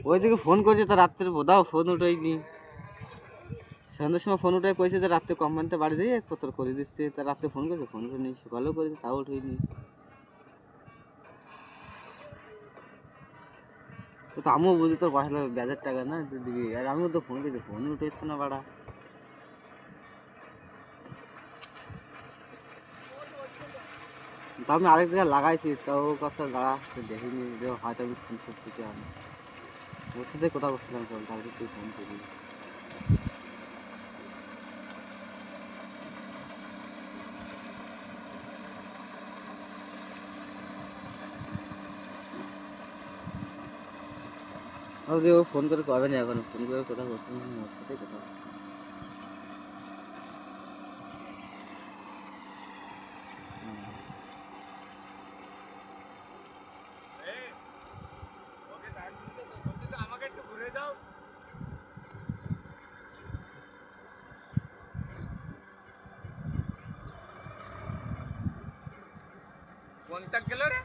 ওইদিকে ফোন করছে তো রাত্রে বোধাও ফোন উঠেইনি। সন্ধ্যের সময় ফোন উঠে কইছে যে রাত্রে কোম্পানিতে বাড়ি যাই একপত্র করে দিচ্ছে, তা রাত্রে ফোন করেছে, ফোন করে নি, সকালেও করেছে, তাও উঠেইনি। তো আমিও বুঝি তোর বাসা ব্যাজের টাকা না দিবি, আর আমিও তো ফোন করেছি, ফোন উঠে এসছে না বাড়া। তা আমি আরেক জায়গায় লাগাইছি, তাও কাছে দাঁড়া দেখিনি যে হয়তো আমি ফোন করতেছি। আমি ওর সাথে কথা বলছিলাম, তারপরে তুই ফোন করবি। ও যে ও ফোন করে কবে না, এখন ফোন করে কথা বলছি ওর সাথে কথা বলছি। কোনটা গেল রে?